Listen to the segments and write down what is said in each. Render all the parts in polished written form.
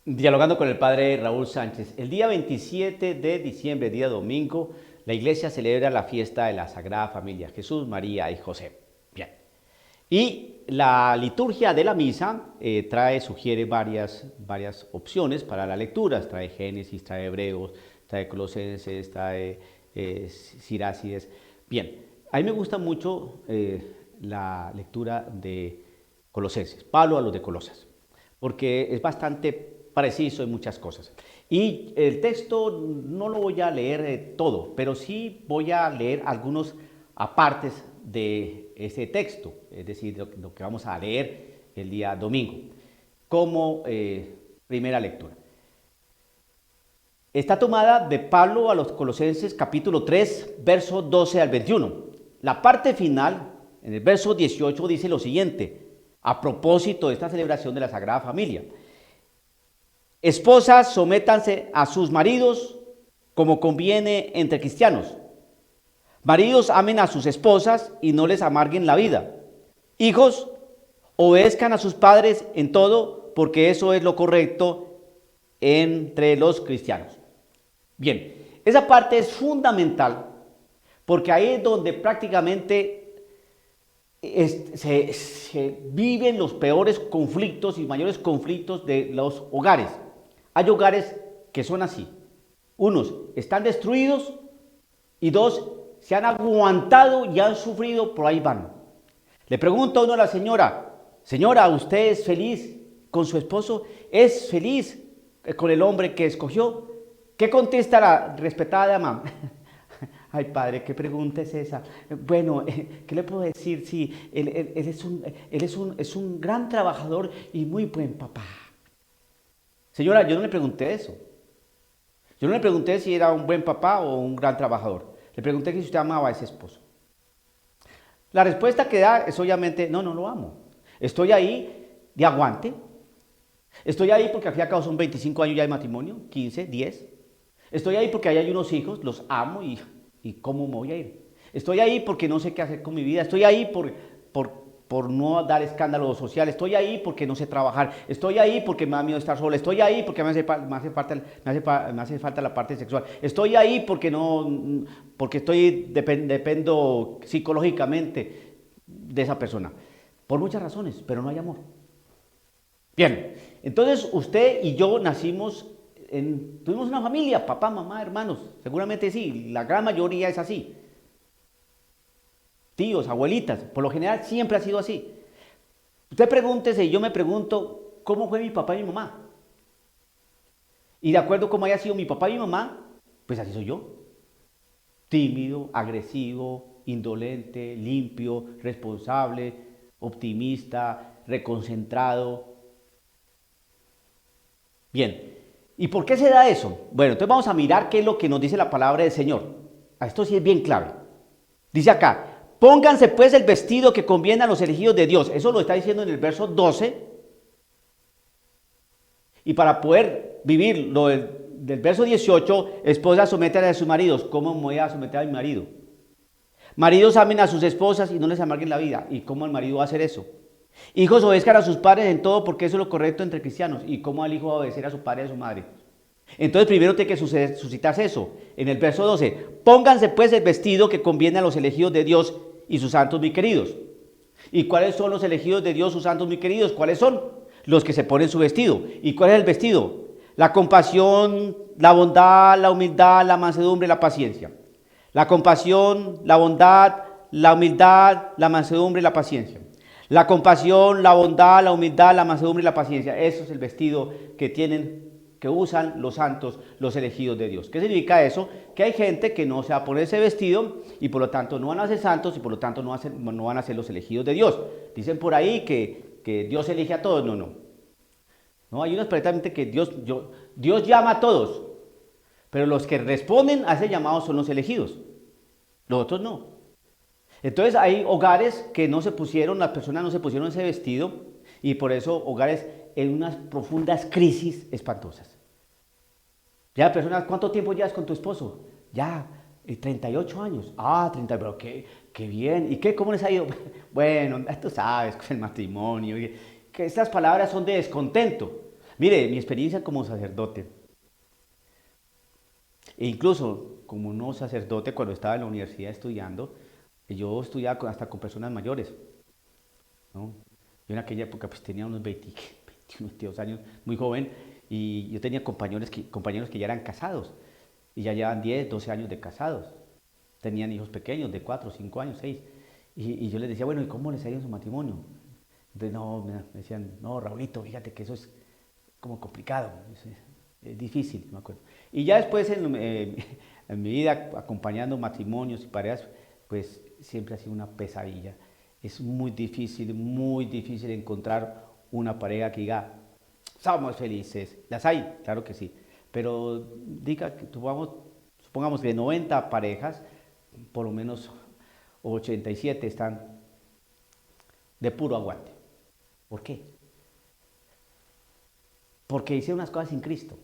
Dialogando con el padre Raúl Sánchez. El día 27 de diciembre, día domingo, la iglesia celebra la fiesta de la Sagrada Familia, Jesús, María y José. Bien. Y la liturgia de la misa sugiere varias opciones para la lectura. Trae Génesis, trae Hebreos, trae Colosenses, trae Sirácides. Bien, a mí me gusta mucho la lectura de Colosenses, Pablo a los de Colosas, porque es bastante preciso en muchas cosas. Y el texto no lo voy a leer todo, pero sí voy a leer algunos apartes de ese texto, es decir, lo que vamos a leer el día domingo, como primera lectura. Está tomada de Pablo a los Colosenses capítulo 3, verso 12 al 21. La parte final, en el verso 18, dice lo siguiente, a propósito de esta celebración de la Sagrada Familia. Esposas, sométanse a sus maridos como conviene entre cristianos. Maridos, amen a sus esposas y no les amarguen la vida. Hijos, obedezcan a sus padres en todo, porque eso es lo correcto entre los cristianos. Bien, esa parte es fundamental, porque ahí es donde prácticamente se viven los peores conflictos y mayores conflictos de los hogares. Hay hogares que son así. Unos están destruidos y dos se han aguantado y han sufrido, por ahí van. Le pregunta uno a la señora, señora, ¿usted es feliz con su esposo? ¿Es feliz con el hombre que escogió? ¿Qué contesta la respetada dama? Ay, padre, ¿qué pregunta es esa? Bueno, ¿qué le puedo decir? Sí, él es un gran trabajador y muy buen papá. Señora, yo no le pregunté eso. Yo no le pregunté si era un buen papá o un gran trabajador. Le pregunté que si usted amaba a ese esposo. La respuesta que da es obviamente, no lo amo. Estoy ahí de aguante. Estoy ahí porque al fin y al cabo son 25 años ya de matrimonio, 15, 10. Estoy ahí porque ahí hay unos hijos, los amo y ¿cómo me voy a ir? Estoy ahí porque no sé qué hacer con mi vida. Estoy ahí por no dar escándalo social. Estoy ahí porque no sé trabajar. Estoy ahí porque me da miedo estar sola. Estoy ahí porque me hace falta la parte sexual. Estoy ahí porque dependo psicológicamente de esa persona. Por muchas razones, pero no hay amor. Bien, entonces usted y yo tuvimos una familia, papá, mamá, hermanos. Seguramente sí, la gran mayoría es así. Tíos, abuelitas, por lo general siempre ha sido así. Usted pregúntese y yo me pregunto, ¿cómo fue mi papá y mi mamá? Y de acuerdo a cómo haya sido mi papá y mi mamá, pues así soy yo. Tímido, agresivo, indolente, limpio, responsable, optimista, reconcentrado. Bien, ¿y por qué se da eso? Bueno, entonces vamos a mirar qué es lo que nos dice la palabra del Señor. Esto sí es bien clave. Dice acá, pónganse pues el vestido que conviene a los elegidos de Dios. Eso lo está diciendo en el verso 12. Y para poder vivir lo del verso 18, esposas sometan a sus maridos. ¿Cómo me voy a someter a mi marido? Maridos amen a sus esposas y no les amarguen la vida. ¿Y cómo el marido va a hacer eso? Hijos, obedezcan a sus padres en todo porque eso es lo correcto entre cristianos. ¿Y cómo el hijo va a obedecer a su padre y a su madre? Entonces primero tiene que suscitarse eso. En el verso 12, pónganse pues el vestido que conviene a los elegidos de Dios y sus santos muy queridos. ¿Y cuáles son los elegidos de Dios, sus santos muy queridos? ¿Cuáles son? Los que se ponen su vestido. ¿Y cuál es el vestido? La compasión, la bondad, la humildad, la mansedumbre, la paciencia. La compasión, la bondad, la humildad, la mansedumbre y la paciencia. La compasión, la bondad, la humildad, la mansedumbre y la paciencia. Eso es el vestido que usan los santos, los elegidos de Dios. ¿Qué significa eso? Que hay gente que no se va a poner ese vestido y por lo tanto no van a ser santos y por lo tanto no van a ser los elegidos de Dios. Dicen por ahí que Dios elige a todos. No, hay unos perfectamente que Dios llama a todos, pero los que responden a ese llamado son los elegidos. Los otros no. Entonces hay hogares que las personas no se pusieron ese vestido y por eso hogares en unas profundas crisis espantosas. Ya personas, ¿cuánto tiempo llevas con tu esposo? Ya, 38 años. 30, pero qué bien. ¿Y qué? ¿Cómo les ha ido? Bueno, tú sabes, con el matrimonio. Que estas palabras son de descontento. Mire, mi experiencia como sacerdote, e incluso como no sacerdote, cuando estaba en la universidad estudiando, yo estudiaba hasta con personas mayores, ¿no? Yo en aquella época pues tenía unos 20, 21, 22 años, muy joven, y yo tenía compañeros que ya eran casados, y ya llevan 10, 12 años de casados. Tenían hijos pequeños de 4, 5 años, 6. Y yo les decía, bueno, ¿y cómo les ha ido en su matrimonio? Entonces, no, me decían, no, Raulito, fíjate que eso es como complicado, es difícil, me acuerdo. Y ya después en mi vida, acompañando matrimonios y parejas, pues siempre ha sido una pesadilla. Es muy difícil encontrar una pareja que diga, somos felices. Las hay, claro que sí. Pero diga que supongamos que de 90 parejas, por lo menos 87 están de puro aguante. ¿Por qué? Porque hicieron unas cosas sin Cristo.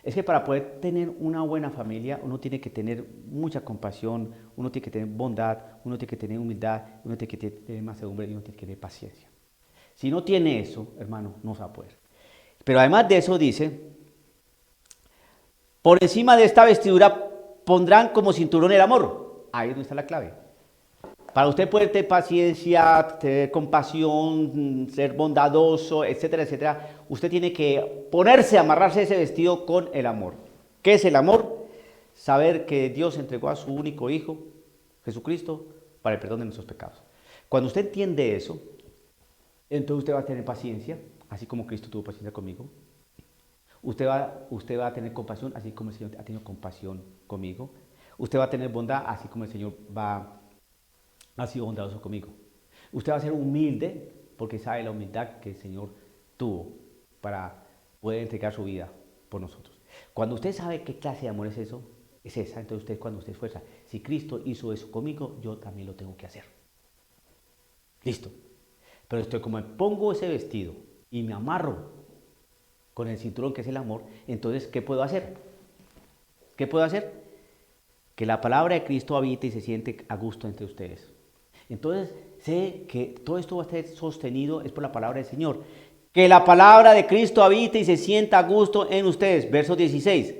Es que para poder tener una buena familia, uno tiene que tener mucha compasión, uno tiene que tener bondad, uno tiene que tener humildad, uno tiene que tener mansedumbre y uno tiene que tener paciencia. Si no tiene eso, hermano, no se va a poder. Pero además de eso dice, por encima de esta vestidura pondrán como cinturón el amor. Ahí es donde está la clave. Para usted poder tener paciencia, tener compasión, ser bondadoso, etcétera, etcétera, usted tiene que amarrarse ese vestido con el amor. ¿Qué es el amor? Saber que Dios entregó a su único Hijo, Jesucristo, para el perdón de nuestros pecados. Cuando usted entiende eso, entonces usted va a tener paciencia, así como Cristo tuvo paciencia conmigo. Usted va a tener compasión, así como el Señor ha tenido compasión conmigo. Usted va a tener bondad, así como el Señor ha sido bondadoso conmigo. Usted va a ser humilde, porque sabe la humildad que el Señor tuvo para poder entregar su vida por nosotros. Cuando usted sabe qué clase de amor es esa, entonces cuando usted esfuerza, si Cristo hizo eso conmigo, yo también lo tengo que hacer. Listo. Pero como me pongo ese vestido y me amarro con el cinturón que es el amor, entonces, ¿qué puedo hacer? ¿Qué puedo hacer? Que la palabra de Cristo habite y se siente a gusto entre ustedes. Entonces, sé que todo esto va a estar sostenido es por la palabra del Señor. Que la palabra de Cristo habite y se sienta a gusto en ustedes. Verso 16.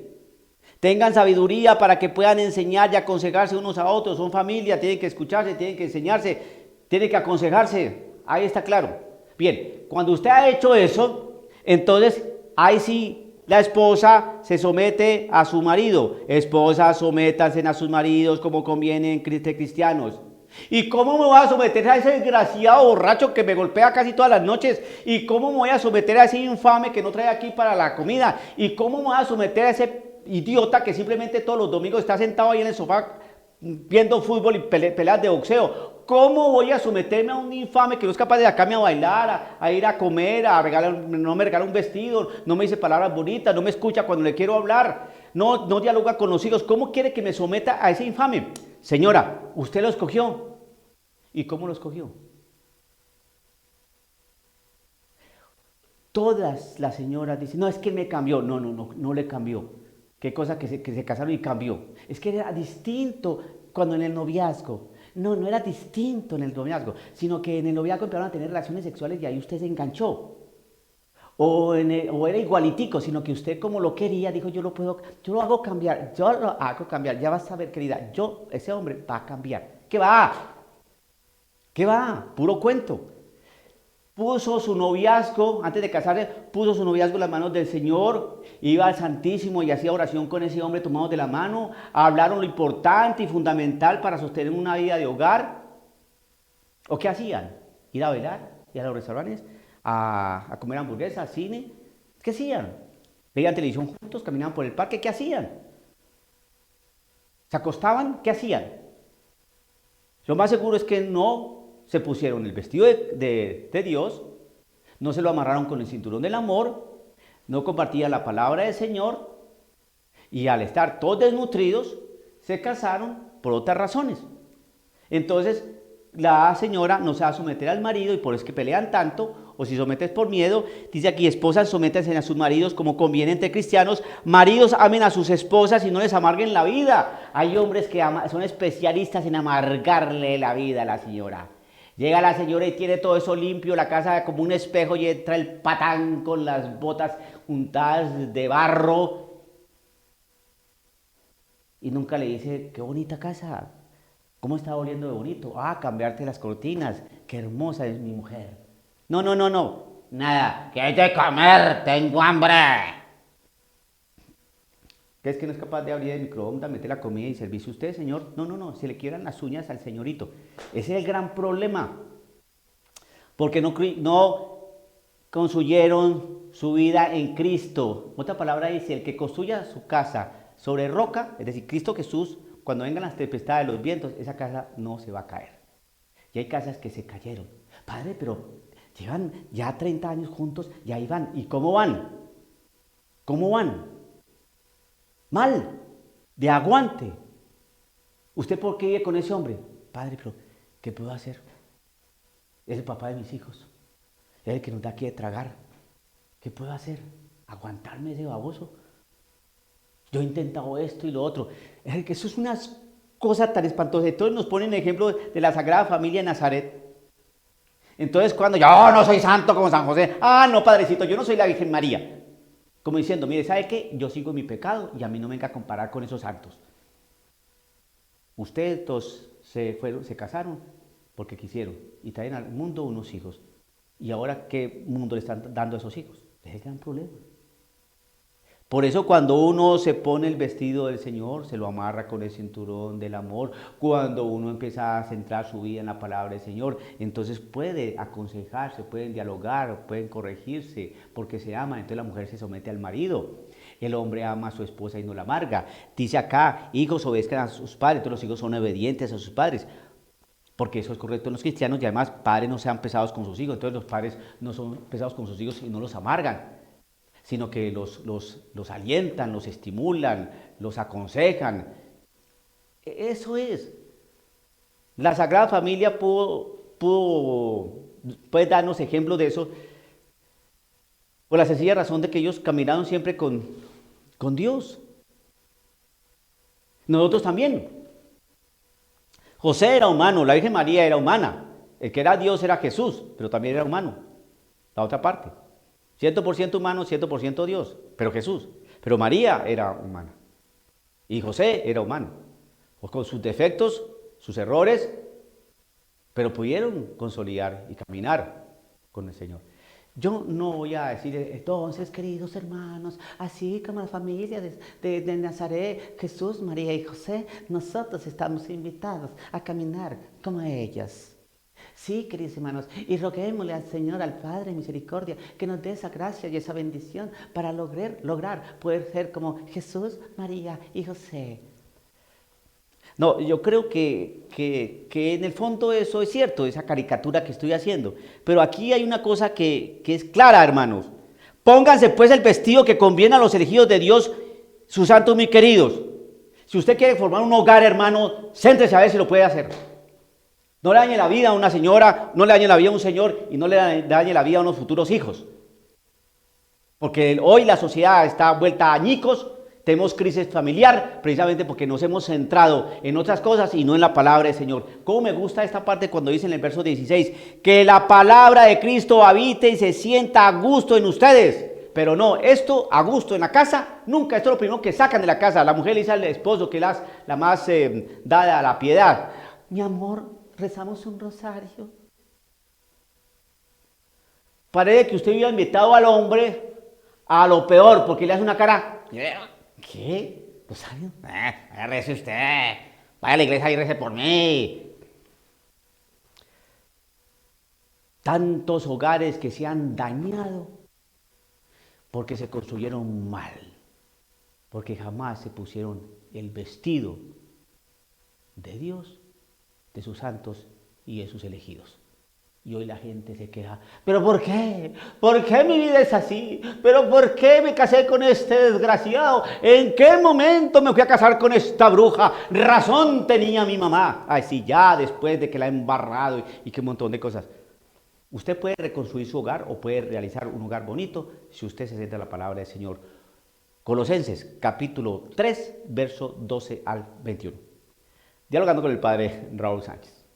Tengan sabiduría para que puedan enseñar y aconsejarse unos a otros. Son familia, tienen que escucharse, tienen que enseñarse, tienen que aconsejarse. Ahí está claro. Bien, cuando usted ha hecho eso, entonces, ahí sí, la esposa se somete a su marido. Esposas, sométanse a sus maridos como conviene entre cristianos. ¿Y cómo me voy a someter a ese desgraciado borracho que me golpea casi todas las noches? ¿Y cómo me voy a someter a ese infame que no trae aquí para la comida? ¿Y cómo me voy a someter a ese idiota que simplemente todos los domingos está sentado ahí en el sofá viendo fútbol y peleas de boxeo? ¿Cómo voy a someterme a un infame que no es capaz de sacarme a bailar, a ir a comer, no me regala un vestido, no me dice palabras bonitas, no me escucha cuando le quiero hablar, no dialoga con los hijos? ¿Cómo quiere que me someta a ese infame? Señora, usted lo escogió. ¿Y cómo lo escogió? Todas las señoras dicen, no, es que me cambió. No le cambió. ¿Qué cosa que se casaron y cambió? Es que era distinto cuando en el noviazgo. No era distinto en el noviazgo, sino que en el noviazgo empezaron a tener relaciones sexuales y ahí usted se enganchó. O era igualitico, sino que usted como lo quería, dijo, yo lo hago cambiar, ya vas a ver, querida, ese hombre va a cambiar. ¿Qué va? Puro cuento. Puso su noviazgo, antes de casarse, puso su noviazgo en las manos del Señor, iba al Santísimo y hacía oración con ese hombre tomados de la mano, hablaron lo importante y fundamental para sostener una vida de hogar. ¿O qué hacían? Ir a bailar, ir a los restaurantes, a comer hamburguesas, al cine. ¿Qué hacían? Veían televisión juntos, caminaban por el parque. ¿Qué hacían? ¿Se acostaban? ¿Qué hacían? Lo más seguro es que no se pusieron el vestido de Dios, no se lo amarraron con el cinturón del amor, no compartían la palabra del Señor y al estar todos desnutridos, se casaron por otras razones. Entonces, la señora no se va a someter al marido y por eso es que pelean tanto, o si sometes por miedo, dice aquí, esposas, sométanse a sus maridos como conviene entre cristianos, maridos, amen a sus esposas y no les amarguen la vida. Hay hombres que son especialistas en amargarle la vida a la señora. Llega la señora y tiene todo eso limpio, la casa como un espejo, y entra el patán con las botas untadas de barro. Y nunca le dice, qué bonita casa, ¿cómo está oliendo de bonito? Ah, cambiarte las cortinas, qué hermosa es mi mujer. No, no, no, no, nada, que hay de comer, tengo hambre. ¿Qué es que no es capaz de abrir el microondas, meter la comida y servirse usted, señor? No, no, no, se le quiebran las uñas al señorito. Ese es el gran problema. Porque no construyeron su vida en Cristo. Otra palabra dice, el que construya su casa sobre roca, es decir, Cristo Jesús, cuando vengan las tempestades, los vientos, esa casa no se va a caer. Y hay casas que se cayeron. Padre, pero llevan ya 30 años juntos y ahí van. ¿Y cómo van? ¿Cómo van? Mal, de aguante. ¿Usted por qué vive con ese hombre? Padre, pero ¿qué puedo hacer? Es el papá de mis hijos. Es el que nos da aquí de tragar. ¿Qué puedo hacer? ¿Aguantarme ese baboso? Yo he intentado esto y lo otro. Es que eso es una cosa tan espantosa. Entonces nos ponen ejemplo de la Sagrada Familia de Nazaret. Entonces cuando yo no soy santo como San José, ah, no, padrecito, yo no soy la Virgen María. Como diciendo, mire, ¿sabe qué? Yo sigo en mi pecado y a mí no me venga a comparar con esos santos. Ustedes dos se casaron porque quisieron y traen al mundo unos hijos. ¿Y ahora qué mundo le están dando a esos hijos? Es el gran problema. Por eso cuando uno se pone el vestido del Señor, se lo amarra con el cinturón del amor. Cuando uno empieza a centrar su vida en la palabra del Señor, entonces puede aconsejarse, pueden dialogar, pueden corregirse, porque se aman. Entonces la mujer se somete al marido. El hombre ama a su esposa y no la amarga. Dice acá, hijos obedezcan a sus padres. Entonces los hijos son obedientes a sus padres. Porque eso es correcto en los cristianos y además padres no sean pesados con sus hijos. Entonces los padres no son pesados con sus hijos y no los amargan, sino que los alientan, los estimulan, los aconsejan. Eso es. La Sagrada Familia puede darnos ejemplos de eso por la sencilla razón de que ellos caminaron siempre con Dios. Nosotros también. José era humano, la Virgen María era humana. El que era Dios era Jesús, pero también era humano. La otra parte. 100% humano, 100% Dios, pero Jesús. Pero María era humana. Y José era humano. Con sus defectos, sus errores, pero pudieron consolidar y caminar con el Señor. Yo no voy a decir, entonces, queridos hermanos, así como la familia de Nazaret, Jesús, María y José, nosotros estamos invitados a caminar como ellas. Sí, queridos hermanos, y roguémosle al Señor, al Padre de misericordia, que nos dé esa gracia y esa bendición para lograr poder ser como Jesús, María y José. No, yo creo que en el fondo eso es cierto, esa caricatura que estoy haciendo. Pero aquí hay una cosa que es clara, hermanos. Pónganse pues el vestido que conviene a los elegidos de Dios, sus santos muy queridos. Si usted quiere formar un hogar, hermano, céntrese a ver si lo puede hacer. No le dañe la vida a una señora, no le dañe la vida a un señor y no le dañe la vida a unos futuros hijos. Porque hoy la sociedad está vuelta a añicos, tenemos crisis familiar precisamente porque nos hemos centrado en otras cosas y no en la palabra del Señor. ¿Cómo me gusta esta parte cuando dice en el verso 16? Que la palabra de Cristo habite y se sienta a gusto en ustedes. Pero no, esto a gusto en la casa, nunca, esto es lo primero que sacan de la casa. La mujer le dice al esposo que es la más dada a la piedad. Mi amor, rezamos un rosario. Parece que usted hubiera invitado al hombre a lo peor, porque le hace una cara. ¿Qué? ¿Rosario? Rece usted. Vaya a la iglesia y rece por mí. Tantos hogares que se han dañado porque se construyeron mal, porque jamás se pusieron el vestido de Dios, de sus santos y de sus elegidos. Y hoy la gente se queja, ¿pero por qué? ¿Por qué mi vida es así? ¿Pero por qué me casé con este desgraciado? ¿En qué momento me fui a casar con esta bruja? Razón tenía mi mamá. Ay, sí, ya después de que la he embarrado y que un montón de cosas. Usted puede reconstruir su hogar o puede realizar un hogar bonito si usted se siente la palabra del Señor. Colosenses, capítulo 3, verso 12 al 21. Dialogando con el padre Raúl Sánchez.